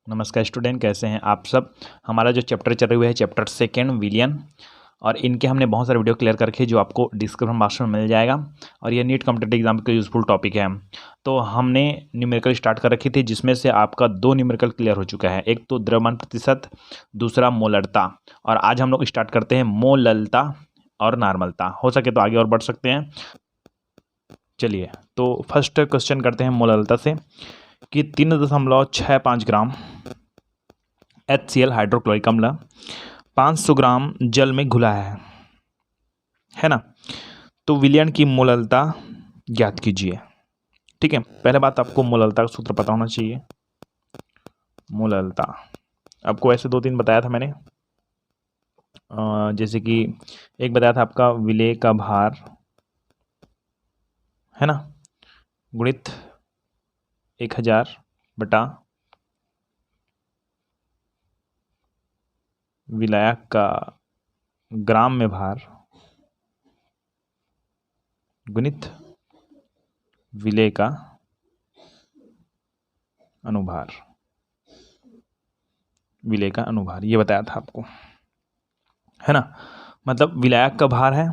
नमस्कार स्टूडेंट, कैसे हैं आप सब। हमारा जो चैप्टर चल रहा है चैप्टर सेकेंड विलियन, और इनके हमने बहुत सारे वीडियो क्लियर करके जो आपको डिस्क्रिप्शन बॉक्स में मिल जाएगा। और ये नीट कॉम्पिटिटिव एग्जाम का यूजफुल टॉपिक है। तो हमने न्यूमेरिकल स्टार्ट कर रखी थी, जिसमें से आपका 2 न्यूमेरिकल क्लियर हो चुका है। एक तो द्रव्यमान प्रतिशत, दूसरा मोलरता। और आज हम लोग स्टार्ट करते हैं मोललता और नॉर्मलता। हो सके तो आगे और बढ़ सकते हैं। चलिए, तो फर्स्ट क्वेश्चन करते हैं मोललता से कि 3.65 ग्राम HCl हाइड्रोक्लोरिक अम्ल 500 ग्राम जल में घुला है ना। तो विलयन की मोललता ज्ञात कीजिए। ठीक है, पहले बात आपको मोललता का सूत्र पता होना चाहिए। मोललता आपको ऐसे 2-3 बताया था मैंने, जैसे कि एक बताया था आपका विलेय का भार है ना, गुणित 1000 बटा विलायक का ग्राम में भार गुणित विलेय का अनुभार। विलेय का अनुभार ये बताया था आपको, है ना। मतलब विलायक का भार है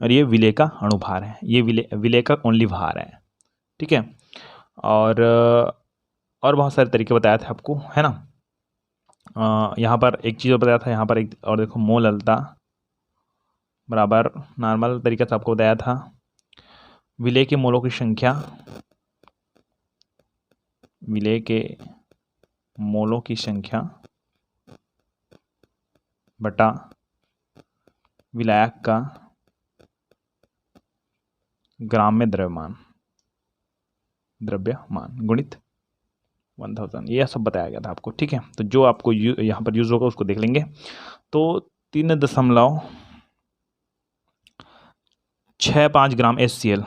और ये विलेय का अणुभार है। ये विलेय का ओनली भार है। ठीक है, और बहुत सारे तरीके बताए थे आपको, है ना। यहाँ पर एक चीज़ बताया था, यहाँ पर एक और देखो, मोललता बराबर नॉर्मल तरीके से आपको बताया था विलेय के मोलों की संख्या, विलेय के मोलों की संख्या बटा विलायक का ग्राम में द्रव्यमान गुणित 1000। ये सब बताया गया था आपको। ठीक है, तो जो आपको यहाँ पर यूज होगा उसको देख लेंगे। तो 3.65 ग्राम HCl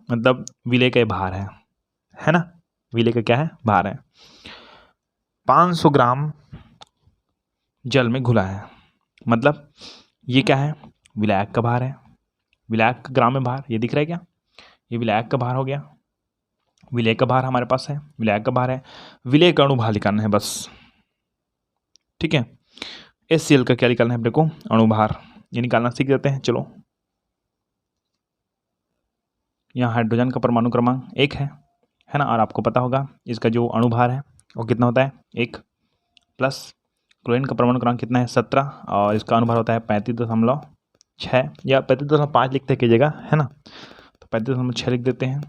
मतलब विलेय का भार है ना। विलेय का क्या है, भार है। 500 ग्राम जल में घुला है, मतलब ये क्या है, विलायक का भार है। विलायक का ग्राम में भार, ये दिख रहा है क्या, ये विलायक का भार हो गया। विलेय का भार हमारे पास है, विलायक का भार है, विलेय का अणुभार निकालना है बस। ठीक है, HCl का क्या निकालना है अपने को, अणुभार। ये निकालना सीख जाते हैं। चलो, यहाँ हाइड्रोजन का परमाणु क्रमांक 1 है ना, और आपको पता होगा इसका जो अणुभार है वो कितना होता है, 1, प्लस क्लोरीन का परमाणु क्रमांक कितना है, 17, और इसका अणुभार होता है 35.6 या 35.5 लिखते कीजिएगा, है ना। तो 35.6 लिख देते हैं,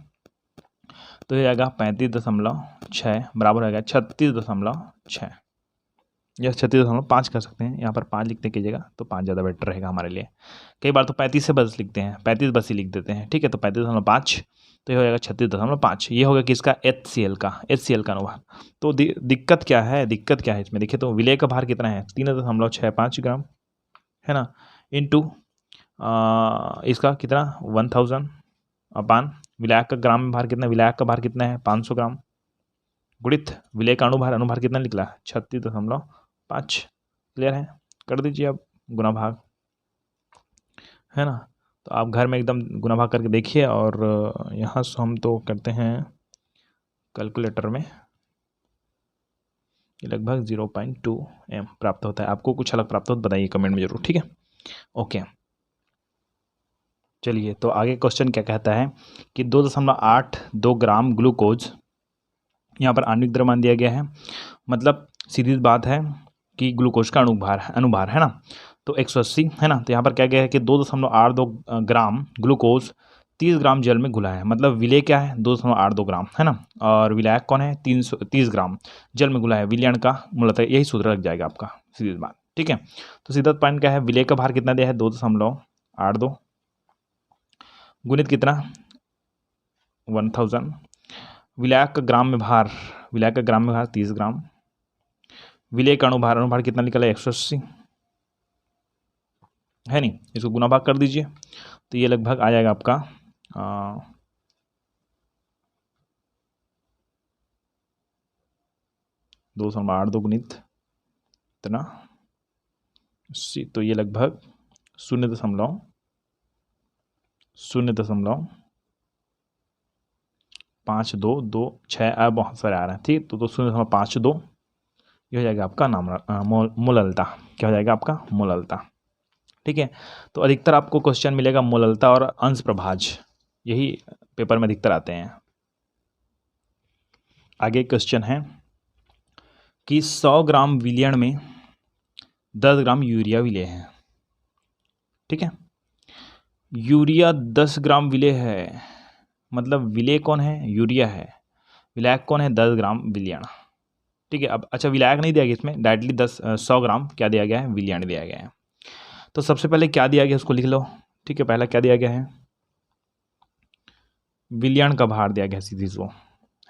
तो ये आएगा 35.6 बराबर हो गया 36.6 या 36.5 कर सकते हैं। यहाँ पर 5 लिखते कीजिएगा तो 5 ज़्यादा बेटर रहेगा हमारे लिए। कई बार तो 35 से बस लिखते हैं, 35 बस ही लिख देते हैं। ठीक है, तो 35.5, तो ये हो जाएगा 36.5। ये हो गया किसका, HCl का अनुभार। तो दिक्कत क्या है, इसमें देखिए, तो विलेय का भार कितना है, 3.65 ग्राम, है ना, इंटू इसका कितना 1000 अपान विलायक का ग्राम में भार कितना, विलायक का भार कितना है 500 ग्राम, गुणित विलेय का अणुभार कितना निकला 36.5। क्लियर है, कर दीजिए अब गुना भाग, है ना। तो आप घर में एकदम गुना भाग करके देखिए, और यहाँ से हम तो करते हैं कैलकुलेटर में, ये लगभग 0.2 m प्राप्त होता है। आपको कुछ अलग प्राप्त हो तो बताइए कमेंट में जरूर। ठीक है, ओके। चलिए, तो आगे क्वेश्चन क्या कहता है कि 2.82 ग्राम ग्लूकोज, यहाँ पर आणविक द्रव्यमान दिया गया है। मतलब सीधी बात है कि ग्लूकोज का अनुभार है ना, तो 180 है ना। तो यहाँ पर क्या गया है कि 2.82 ग्राम ग्लूकोज 30 ग्राम जल में घुला है। मतलब विलेय क्या है, 2.82 ग्राम, है ना, और विलायक कौन है, 30 ग्राम जल में घुला है। विलयन का मूलतः यही सूत्र लग जाएगा आपका, सीधी बात। ठीक है, तो सीधा पॉइंट क्या है, विलेय का भार कितना दिया है 2.82 गुणित कितना 1000, विलायक का ग्राम में भार 30 ग्राम, विलेय का अणुभार कितना निकला 180, है नहीं। इसको गुना भाग कर दीजिए, तो ये लगभग आ जाएगा आपका 2.82 गुणित इतना 80, तो ये लगभग 0.5226 बहुत सारे आ रहे हैं। ठीक, तो 0.52 ये हो जाएगा आपका मोललता। क्या हो जाएगा आपका? मोललता। ठीक है, तो अधिकतर आपको क्वेश्चन मिलेगा मोललता और अंश प्रभाज, यही पेपर में अधिकतर आते हैं। आगे क्वेश्चन है कि 100 ग्राम विलयन में 10 ग्राम यूरिया विलेय है। ठीक है, यूरिया 10 ग्राम विलेय है, मतलब विलेय कौन है? यूरिया है। विलायक कौन है? 10 ग्राम विलयन। ठीक है, अब अच्छा विलायक नहीं दिया गया इसमें, डायरेक्टली 100 ग्राम क्या दिया गया है? विलयन दिया गया है। तो सबसे पहले क्या दिया गया उसको लिख लो। ठीक है, पहला क्या दिया गया है? विलयन का भार दिया गया है सीधी सो,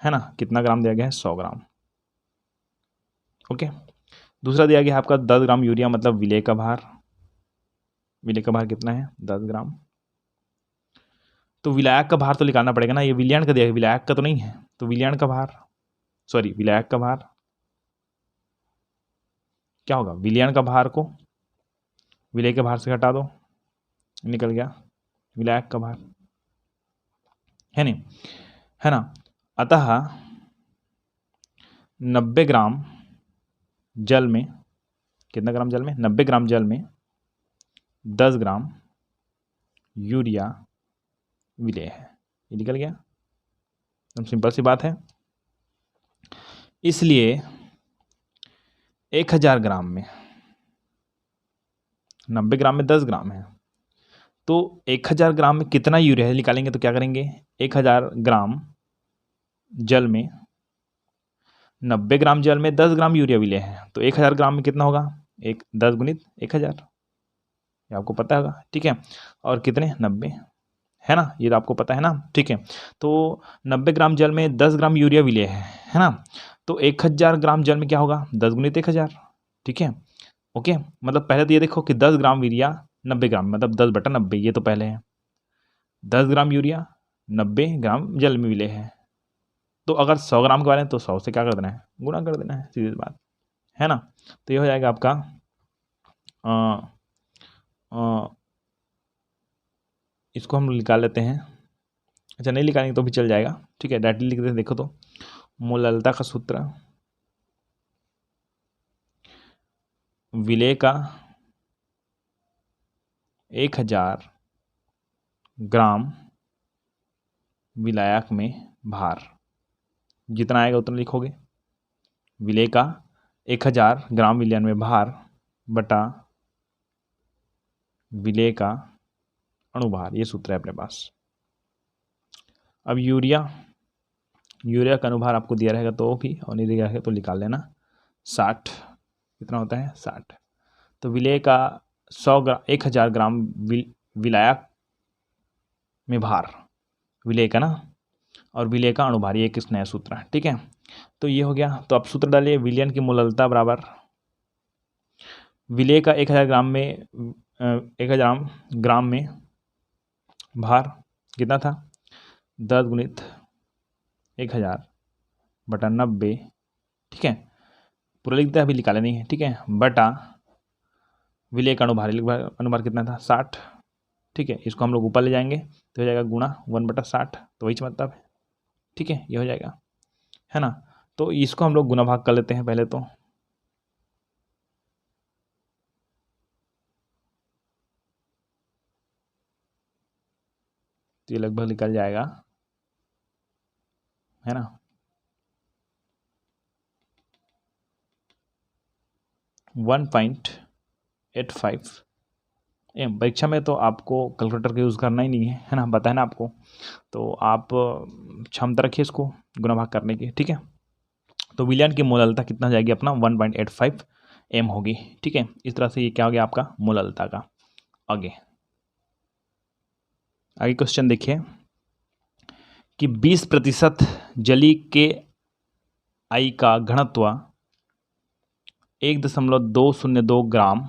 है ना, कितना ग्राम दिया गया है? 100 ग्राम। ओके, दूसरा दिया गया है आपका 10 ग्राम यूरिया, मतलब विलेय का भार। विलेय का भार कितना है? 10 ग्राम। तो विलायक का भार तो निकालना पड़ेगा ना, ये विलयन का दिया है, विलायक का तो नहीं है, तो विलयन का भार, सॉरी विलायक का भार क्या होगा? विलयन का भार को विलेय के भार से घटा दो, निकल गया विलायक का भार, है नहीं, है ना। अतः 90 ग्राम जल में, कितना ग्राम जल में? 90 ग्राम जल में 10 ग्राम यूरिया विलेय है। ये निकल गया, एकदम सिंपल सी बात है। इसलिए 1000 ग्राम में, 90 ग्राम में 10 ग्राम है, तो 1000 ग्राम में कितना यूरिया है निकालेंगे, तो क्या करेंगे? 1000 ग्राम जल में, 90 ग्राम जल में 10 ग्राम यूरिया विलेय है, तो 1000 ग्राम में कितना होगा? 10 गुणित 1000, ये आपको पता होगा। ठीक है, और कितने? 90, है ना, ये तो आपको पता है ना। ठीक है, तो 90 ग्राम जल में 10 ग्राम यूरिया विलेय है ना, तो 1000 ग्राम जल में क्या होगा? 10 गुणित 1000। ठीक है, ओके, मतलब पहले तो ये देखो कि 10 ग्राम यूरिया 90 ग्राम, मतलब 10/90, ये तो पहले है। 10 ग्राम यूरिया 90 ग्राम जल में विलेय है, तो अगर 100 ग्राम के बारे में, तो 100 से क्या कर देना है? गुणा कर देना है, सीधी बात है ना। तो ये हो जाएगा आपका इसको हम निकाल लेते हैं। अच्छा, नहीं निकालेंगे तो भी चल जाएगा। ठीक है, डायरेक्टली लिख देते हैं। देखो तो मोललता का सूत्र, विलेय का 1000 ग्राम विलायक में भार, जितना आएगा उतना लिखोगे। विलेय का 1000 ग्राम विलयन में भार बटा विलेय का अणुभार, ये सूत्र है अपने पास। अब यूरिया का अणुभार आपको दिया रहेगा तो भी, और नहीं दिया रहेगा तो निकाल लेना। 60 कितना होता है? 60। तो विलेय का 1000 ग्राम विलायक में भार, विलेय का ना, और विलेय का अणुभार, ये किस नया सूत्र है। ठीक है, तो ये हो गया। तो आप सूत्र डालिए, विलयन की मोललता बराबर विलेय का 1000 ग्राम में 1000 ग्राम में भार कितना था? 10 गुणित 1000 बटा 90। ठीक है, पूरा लिखते हैं, अभी निकाले नहीं है। ठीक है, बटा विलेय का अणुभार कितना था? 60। ठीक है, इसको हम लोग ऊपर ले जाएंगे तो हो जाएगा गुणा 1/60, तो वही मतलब है। ठीक है, ये हो जाएगा, है ना। तो इसको हम लोग गुना भाग कर लेते हैं पहले तो। ये लगभग निकल जाएगा, है ना। 1.85 एम। परीक्षा में तो आपको कैलकुलेटर का यूज़ करना ही नहीं है ना, बताया ना आपको। तो आप क्षमता रखिए इसको गुना भाग करने की। ठीक है, तो विलयन की मोललता कितना हो जाएगी अपना? 1.85 एम होगी। ठीक है, इस तरह से ये क्या हो गया आपका? मोललता का। आगे क्वेश्चन देखिए कि 20% जली के आई का घनत्व 1.202 ग्राम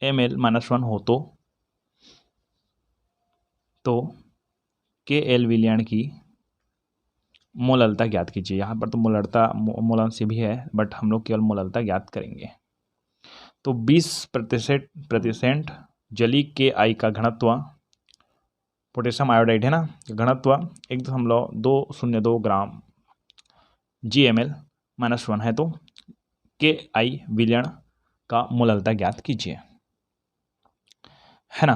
ml-1 हो तो के एल विलयन की मोललता ज्ञात कीजिए। यहाँ पर तो मोलंश भी है, बट हम लोग केवल मोललता ज्ञात करेंगे। तो 20% जली के आई का घनत्व, पोटेशियम आयोडाइड है ना, घनत्व 1.202 ग्राम GmL -1 है, तो Ki विलयन का मूललता ज्ञात कीजिए, है ना।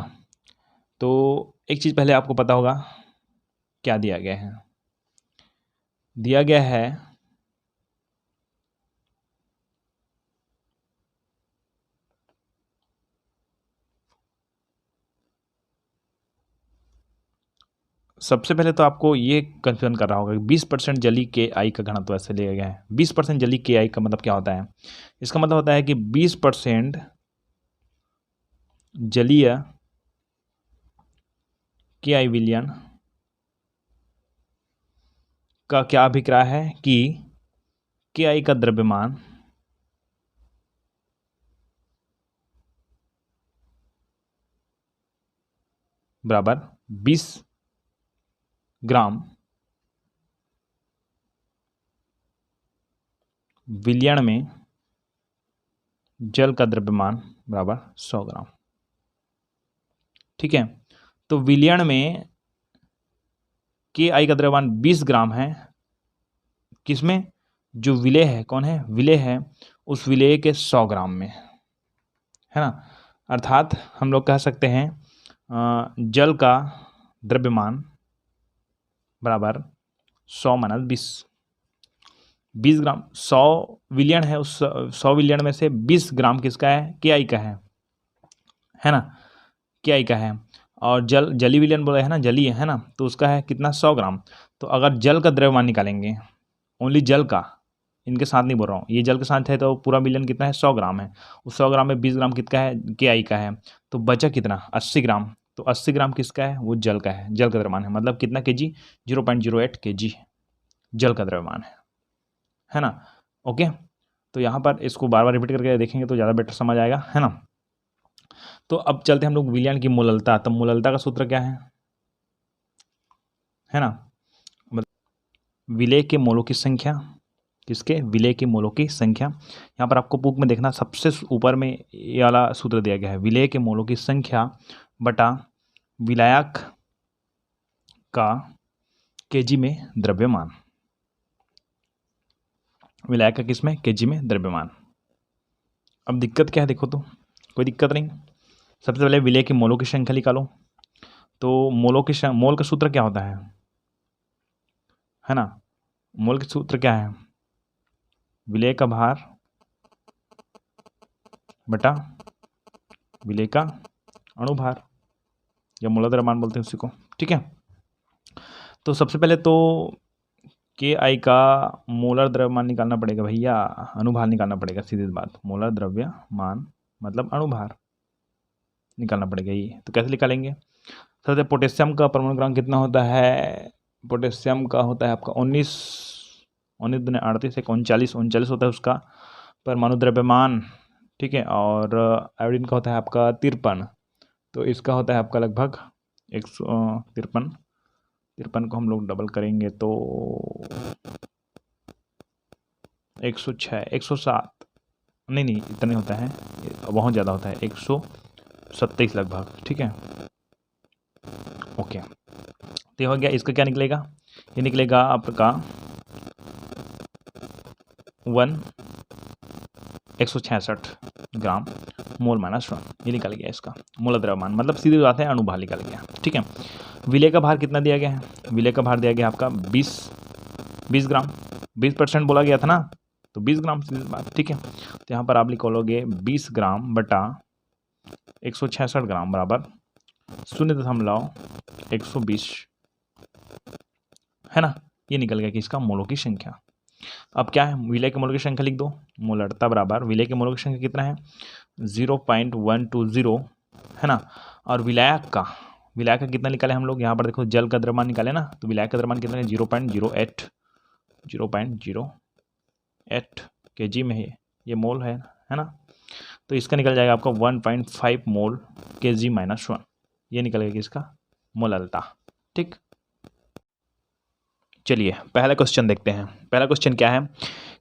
तो एक चीज़ पहले आपको पता होगा क्या दिया गया है। दिया गया है सबसे पहले तो आपको ये कंफ्यूजन कर रहा होगा कि 20% जली Ki का घनत्व ऐसे लिया गया है। 20% जली Ki का मतलब क्या होता है? इसका मतलब होता है कि 20% जलीय Ki विलयन का क्या अभिप्राय है कि Ki का द्रव्यमान बराबर 20 ग्राम विलयन में जल का द्रव्यमान बराबर 100 ग्राम। ठीक है, तो विलयन में Ki का द्रव्यमान 20 ग्राम है, किसमें? जो विलेय है, कौन है? विलेय है, उस विलेय के 100 ग्राम में, है ना। अर्थात हम लोग कह सकते हैं जल का द्रव्यमान बराबर 100 - 20 ग्राम। 100 विलयन है, उस 100 विलयन में से 20 ग्राम किसका है? Ki का है ना, Ki का है। और जली विलयन बोला है ना, जली है ना, तो उसका है कितना? 100 ग्राम। तो अगर जल का द्रव्यमान निकालेंगे, ओनली जल का, इनके साथ नहीं बोल रहा हूँ, ये जल के साथ है तो पूरा विलयन कितना है? 100 ग्राम है। उस 100 ग्राम में 20 ग्राम कितना है? Ki का है। तो बचा कितना? 80 ग्राम। तो 80 ग्राम किसका है? वो जल का है, जल का द्रव्यमान है। मतलब कितना kg? 0.08 kg जल का द्रव्यमान है ना। ओके, तो यहाँ पर इसको बार बार रिपीट करके देखेंगे तो ज़्यादा बेटर समझ आएगा, है ना। तो अब चलते हैं हम लोग विलयन की मूललता। तो मूललता का सूत्र क्या है ना, विलेय के मोलों की संख्या, किसके? विलेय के मोलों की संख्या। यहाँ पर आपको बुक में देखना, सबसे ऊपर में ये वाला सूत्र दिया गया है, विलेय के मोलों की संख्या बटा विलायक का केजी में द्रव्यमान। विलायक का किसमें? केजी में द्रव्यमान। अब दिक्कत क्या है देखो, तो कोई दिक्कत नहीं। सबसे पहले विलेय के मोलों की संख्या निकालो। तो मोल का सूत्र क्या होता है ना। मोल का सूत्र क्या है? विलेय का भार बटा विलेय का अणुभार, या मोलर द्रव्यमान बोलते हैं उसी को। ठीक है, तो सबसे पहले तो Ki का मोलर द्रव्यमान निकालना पड़ेगा भैया, अणुभार निकालना पड़ेगा। सीधी बात, मोलर द्रव्यमान मतलब अणुभार निकालना पड़ेगा। ये तो कैसे निकालेंगे? सबसे पोटेशियम का परमाणु क्रमांक कितना होता है? पोटेशियम का होता है आपका 19 19 38 39 होता है उसका परमाणु द्रव्यमान। ठीक है, और आयोडीन का होता है आपका 53, तो इसका होता है आपका लगभग 153 को हम लोग डबल करेंगे तो 106 107, नहीं इतना होता है, बहुत ज़्यादा होता है, 127 लगभग। ठीक है, ओके, तो हो गया। इसका क्या निकलेगा? ये निकलेगा आपका 166 ग्राम मोल -1, ये निकल गया इसका मोल द्रव्यमान। मतलब सीधी बात है, अणुभार निकल गया। ठीक है, विलेय का भार कितना दिया गया है? विलेय का भार दिया गया आपका 20 ग्राम। 20% बोला गया था ना, तो 20 ग्राम सीधी बात। ठीक है, तो यहाँ पर आप लिखोगे 20 ग्राम बटा 166 ग्राम बराबर 0.120, है ना। ये निकल गया कि इसका मोलों की संख्या। अब क्या है? विलेय के मोलों की संख्या लिख दो। मोलरता बराबर विलेय के मोलों की संख्या कितना है? 0.120, है ना। और विलायक का कितना निकाले हम लोग? यहाँ पर देखो, जल का द्रव्यमान निकाले ना, तो विलायक का द्रव्यमान कितना है? 0.08 kg में है, ये मोल है ना। तो इसका निकल जाएगा आपका 1.5 मोल kg -1, ये निकलेगा कि इसका मोललता। ठीक, चलिए पहला क्वेश्चन देखते हैं। पहला क्वेश्चन क्या है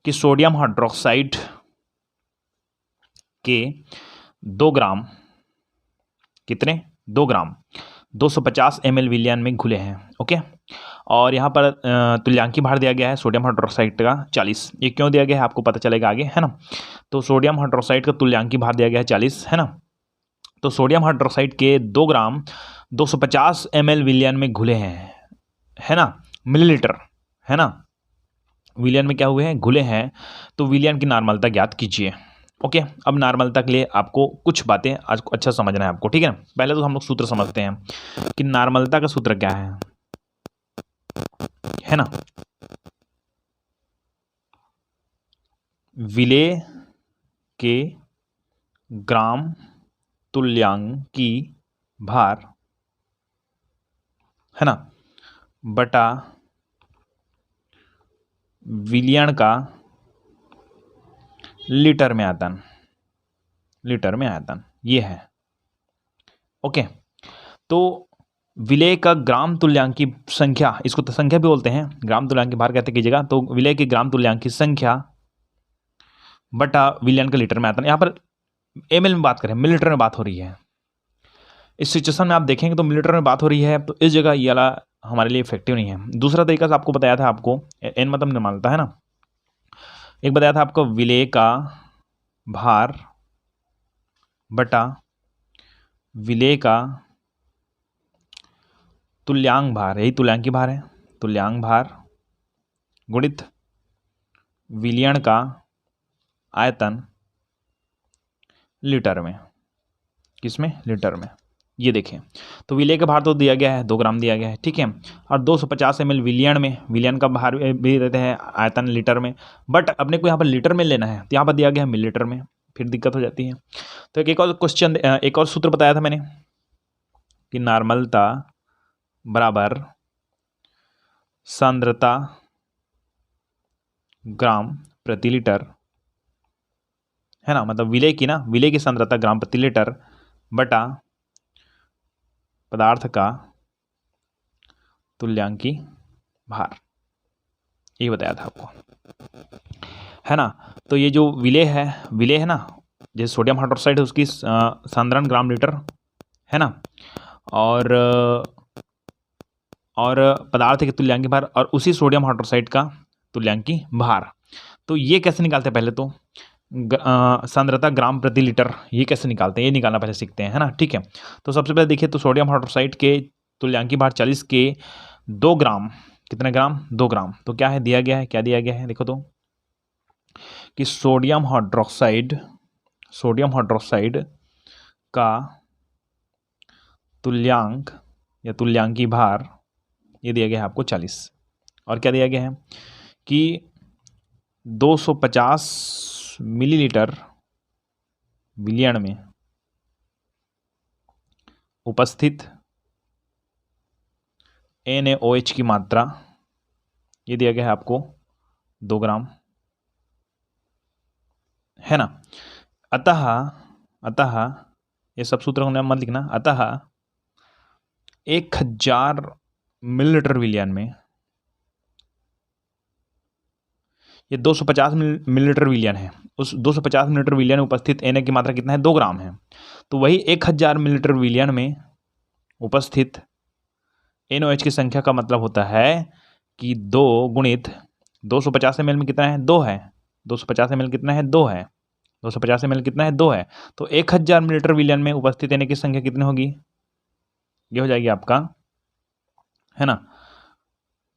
कि सोडियम हाइड्रोक्साइड के 2 ग्राम, कितने? 2 ग्राम 250 ml विलयन में घुले हैं। ओके, और यहाँ पर तुल्यांकी भार दिया गया है सोडियम हाइड्रोक्साइड का 40। ये क्यों दिया गया है आपको पता चलेगा आगे, है ना। तो सोडियम हाइड्रोक्साइड का तुल्यांकी भार दिया गया है 40, है ना। तो सोडियम हाइड्रोक्साइड के 2 ग्राम 250 ml विलयन में घुले हैं, है ना, मिलीलीटर, है ना, विलयन में क्या हुए हैं, घुले हैं। तो विलयन की नॉर्मलता ज्ञात कीजिए। ओके, अब नॉर्मलता के लिए आपको कुछ बातें आज अच्छा समझना है आपको, ठीक है ना। पहले तो हम लोग सूत्र समझते हैं कि नॉर्मलता का सूत्र क्या है ना। विलेय के ग्राम तुल्यांकी भार, है ना, बटा विलयन का लीटर में आयतन, लीटर में आयतन, ये है। ओके, तो विलेय का ग्राम तुल्यांकी संख्या, इसको तो संख्या भी बोलते हैं, ग्राम तुल्यांकी भार कहते कीजिएगा। तो विलेय की ग्राम तुल्यांकी संख्या बटा विलयन का लीटर में आयतन। यहाँ पर एमएल में बात करें, मिलीलीटर में बात हो रही है। इस सिचुएशन में आप देखेंगे तो मिलीलीटर में बात हो रही है, तो इस जगह ये वाला हमारे लिए इफेक्टिव नहीं है। दूसरा तरीका से आपको बताया था, आपको एन मतलब निर्माणता, है ना। एक बताया था आपको विलेय का भार बटा विलेय का तुल्यांक भार, यही तुल्यांकी भार है, तुल्यांक भार गुणित विलयन का आयतन लीटर में, किसमें, लीटर में। ये देखें, तो विलेय का भार तो दिया गया है 2 ग्राम दिया गया है, ठीक है। और 250 ml विलयन में, विलयन का भार भी देते हैं आयतन लीटर में, बट अपने को यहाँ पर लीटर में लेना है, तो यहाँ पर दिया गया है मिलीलीटर में, फिर दिक्कत हो जाती है। तो एक और क्वेश्चन, एक और सूत्र बताया था मैंने कि नॉर्मलता बराबर सांद्रता ग्राम प्रति लीटर, है ना, मतलब विलेय की ना, विलेय की सांद्रता ग्राम प्रति लीटर बटा पदार्थ का तुल्यांकी भार, ये बताया था आपको, है ना। तो ये जो विलेय है ना, जैसे सोडियम हाइड्रोक्साइड है उसकी सांद्रण ग्राम लीटर, है ना, और पदार्थ के तुल्यांकी भार और उसी सोडियम हाइड्रोक्साइड का तुल्यांकी भार। तो ये कैसे निकालते हैं, पहले तो सांद्रता ग्राम प्रति लीटर, ये कैसे निकालते हैं, ये निकालना पहले सीखते हैं, है ना, ठीक है। तो सबसे पहले देखिए, तो सोडियम हाइड्रोक्साइड के तुल्यांकी भार 40 के 2 ग्राम, कितने ग्राम, 2 ग्राम। तो क्या है दिया गया है, क्या दिया गया है, देखो तो कि सोडियम हाइड्रोक्साइड का तुल्यांक या तुल्यांकी भार ये दिया गया है आपको 40, और क्या दिया गया है कि 250 मिलीलीटर विलयन में उपस्थित NaOH की मात्रा, ये दिया गया है आपको 2 ग्राम, है ना। अतः ये सब सूत्रों को मत लिखना। अतः 1000 मिलीलीटर विलयन में, ये 250 मिलीलीटर विलयन है, उस 250 मिलीलीटर विलयन में उपस्थित Na की मात्रा कितना है, 2 ग्राम है। तो वही 1000 मिलीलीटर विलयन में उपस्थित NaOH की संख्या का मतलब होता है कि 2 गुणित 250 ml में कितना है, 2 है, 250 ml कितना है, 2 है, 250 ml कितना है, 2 है। तो 1000 मिलीलीटर विलयन में उपस्थित Na की संख्या कितनी होगी, ये हो जाएगी आपका, है ना,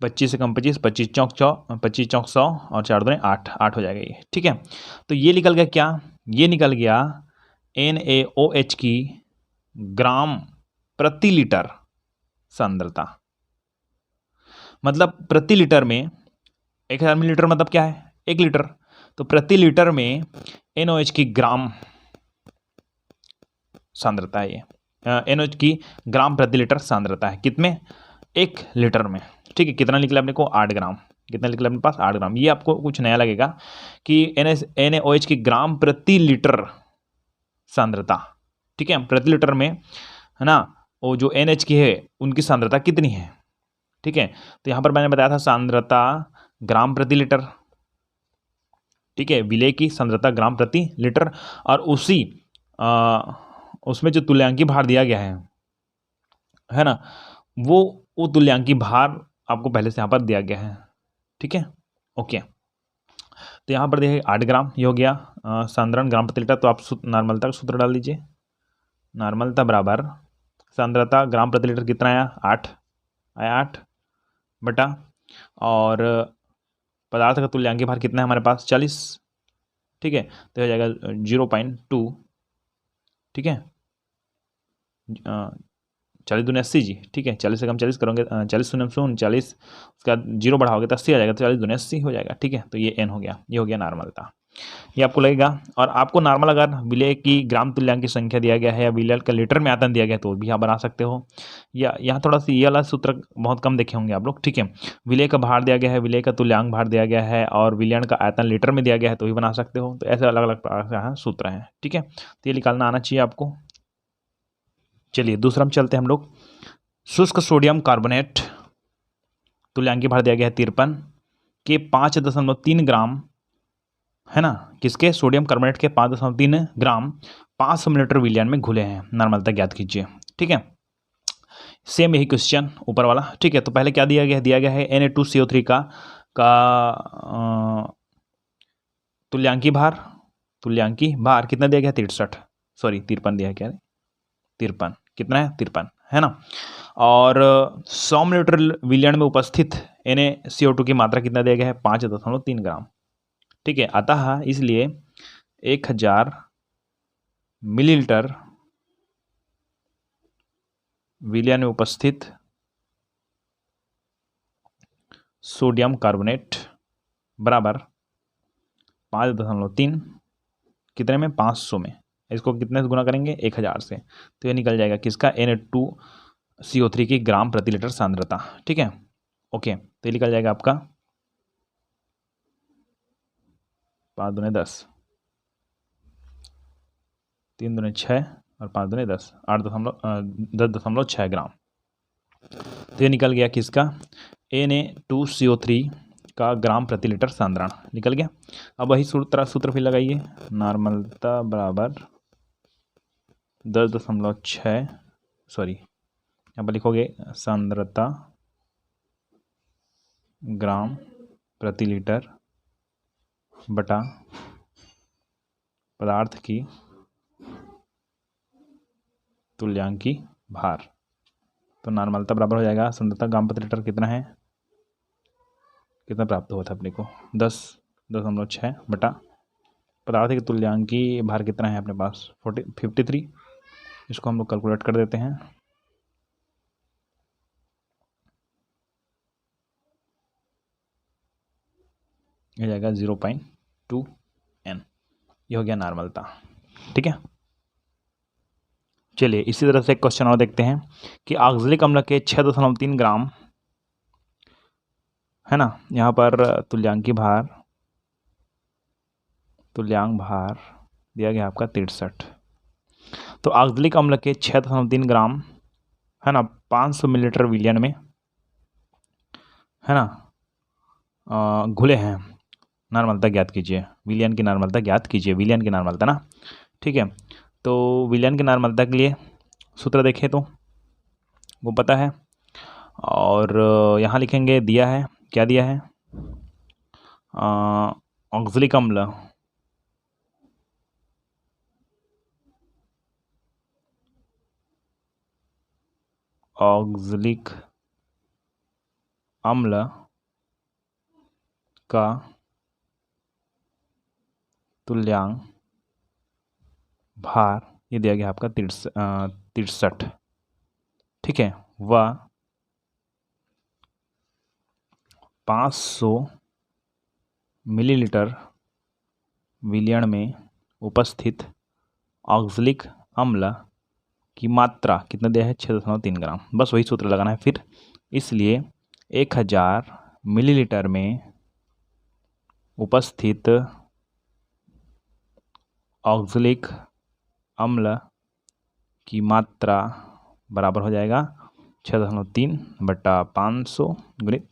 25 से कम 25, 25 चौक 100 और 4 दूनी 8, 8 हो जाएगा ये, ठीक है। तो ये निकल गया क्या, ये निकल गया NaOH की ग्राम प्रति लीटर सांद्रता, मतलब प्रति लीटर में 1000 मिलीलीटर मतलब क्या है, 1 लीटर। तो प्रति लीटर में NaOH की ग्राम सांद्रता है, ये NaOH की ग्राम प्रति लीटर सांद्रता है, कितने, 1 लीटर में, ठीक है। कितना निकला अपने को, 8 ग्राम, कितना निकला अपने पास, 8 ग्राम। ये आपको कुछ नया लगेगा कि NaOH की ग्राम प्रति लीटर सांद्रता, ठीक है, प्रति लीटर में, है ना, वो जो NH की है उनकी सांद्रता कितनी है, ठीक है। तो यहाँ पर मैंने बताया था सांद्रता ग्राम प्रति लीटर, ठीक है, विलेय की सांद्रता ग्राम प्रति लीटर, और उसी उसमें जो तुल्यांकी भार दिया गया है ना, वो तुल्यांकी भार आपको पहले से यहाँ पर दिया गया है, ठीक है। ओके, तो यहाँ पर देखिए 8 ग्राम, ये हो गया सांद्रण ग्राम प्रति लीटर। तो आप नॉर्मलता का सूत्र डाल दीजिए, नॉर्मलता बराबर सांद्रता ग्राम प्रति लीटर कितना आया, 8 आया, 8 बटा, और पदार्थ का तुल्यांकीय भार कितना है हमारे पास, 40, ठीक है। तो हो जाएगा 0.2, ठीक है, 40 दूनी 80 जी, ठीक है। 40 से कम 40 करोगे, 40 शून्य 40, उसका 0 बढ़ाओगे तो 80 आ जाएगा, तो 40 दूनी 80 हो जाएगा, ठीक है। तो ये n हो गया, ये हो गया नॉर्मलता, ये आपको लगेगा। और आपको नॉर्मल अगर विलेय की ग्राम तुल्यांक की संख्या दिया गया है या विलेय का लीटर में आयतन दिया गया है तो भी आप बना सकते हो। या यहाँ थोड़ा सा ये वाला सूत्र बहुत कम देखे होंगे आप लोग, ठीक है। विलेय का भार दिया गया है, विलेय का तुल्यांक भार दिया गया है और विलयन का आयतन लीटर में दिया गया है तो भी बना सकते हो। तो ऐसे अलग अलग प्रकार के यहाँ सूत्र हैं, ठीक है। तो ये निकालना आना चाहिए आपको। चलिए दूसरा हम चलते हैं हम लोग। शुष्क सोडियम कार्बोनेट तुल्यांकीय भार दिया गया है 53 के 5.3 ग्राम, है ना, किसके, सोडियम कार्बोनेट के 5.3 ग्राम 500 मिलीलीटर विलयन में घुले हैं, नॉर्मलता ज्ञात कीजिए, ठीक है। सेम यही क्वेश्चन ऊपर वाला, ठीक है। तो पहले क्या दिया गया है Na2CO3 का तुल्यांकी भार कितना दिया गया है, 63, सॉरी 53 दिया है, क्या 53, कितना है 53, है ना। और 100 मिलीलीटर विलयन में उपस्थित NaCO2 की मात्रा कितना दिया गया है, 5.3 ग्राम, ठीक है। अतः इसलिए 1000 मिलीलीटर विलयन में उपस्थित सोडियम कार्बोनेट बराबर 5.3 कितने में, 500 में, इसको कितने से गुना करेंगे, 1000 से। तो ये निकल जाएगा किसका, Na2CO3 की ग्राम प्रति लीटर सांद्रता, ठीक है। ओके, तो ये निकल जाएगा आपका 5 दूने 10, 3 दूने 6 और 5 दूने 10, 10.6 ग्राम। तो ये निकल गया किसका, Na2CO3 का ग्राम प्रति लीटर सांद्रण निकल गया। अब वही सूत्र फिर लगाइए, नॉर्मलता बराबर 10.6, सॉरी यहाँ पर लिखोगे सांद्रता ग्राम प्रति लीटर बटा पदार्थ की तुल्यांकी भार। तो नॉर्मलता बराबर हो जाएगा सांद्रता ग्राम प्रति लीटर कितना है, कितना प्राप्त हुआ था अपने को, 10.6 बटा पदार्थ की तुल्यांकी भार कितना है अपने पास, 53। इसको हम लोग कैलकुलेट कर देते हैं, ये जाएगा 0.2n, ये हो गया नॉर्मलता, ठीक है। चलिए इसी तरह से एक क्वेश्चन और देखते हैं कि ऑक्जेलिक अम्ल के 6.3 ग्राम, है ना, यहाँ पर तुल्यांक भार दिया गया आपका 63। तो ऑक्जेलिक अम्ल के 6.3 ग्राम, है ना, 500 मिलीलीटर विलयन में, है ना, घुले हैं, नॉर्मलता ज्ञात कीजिए, विलयन की नॉर्मलता ज्ञात कीजिए, विलयन की नॉर्मलता ना, ठीक है। तो विलयन की नॉर्मलता के लिए सूत्र देखें तो वो पता है, और यहाँ लिखेंगे, दिया है, क्या दिया है, ऑक्जेलिक अम्ल का तुल्यांक भार ये दिया गया आपका 63, ठीक है। वह 500 मिलीलीटर विलयन में उपस्थित ऑक्जेलिक अम्ल की मात्रा कितना दिया है, 6.3 ग्राम। बस वही सूत्र लगाना है फिर। इसलिए 1000 मिलीलीटर में उपस्थित ऑक्जेलिक अम्ल की मात्रा बराबर हो जाएगा 6.3 बटा 500 गुणित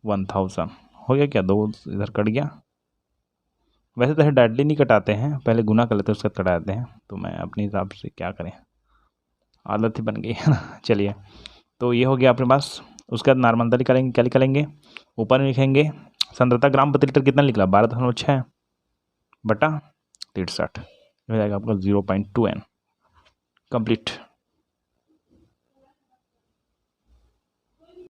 1000, हो गया क्या, 2 इधर कट गया। वैसे तो डायरेक्टली नहीं कटाते हैं, पहले गुना कर लेते हैं उसके बाद कटाते हैं, तो मैं अपने हिसाब से क्या करें, आदत ही बन गई है ना। चलिए, तो ये हो गया अपने पास उसके बाद नॉर्मल निकालेंगे, क्या निकालेंगे, ऊपर में लिखेंगे सांद्रता ग्राम प्रति लीटर कितना निकला, 12.6 बटा 63, हो जाएगा आपका 0.2 N। कंप्लीट।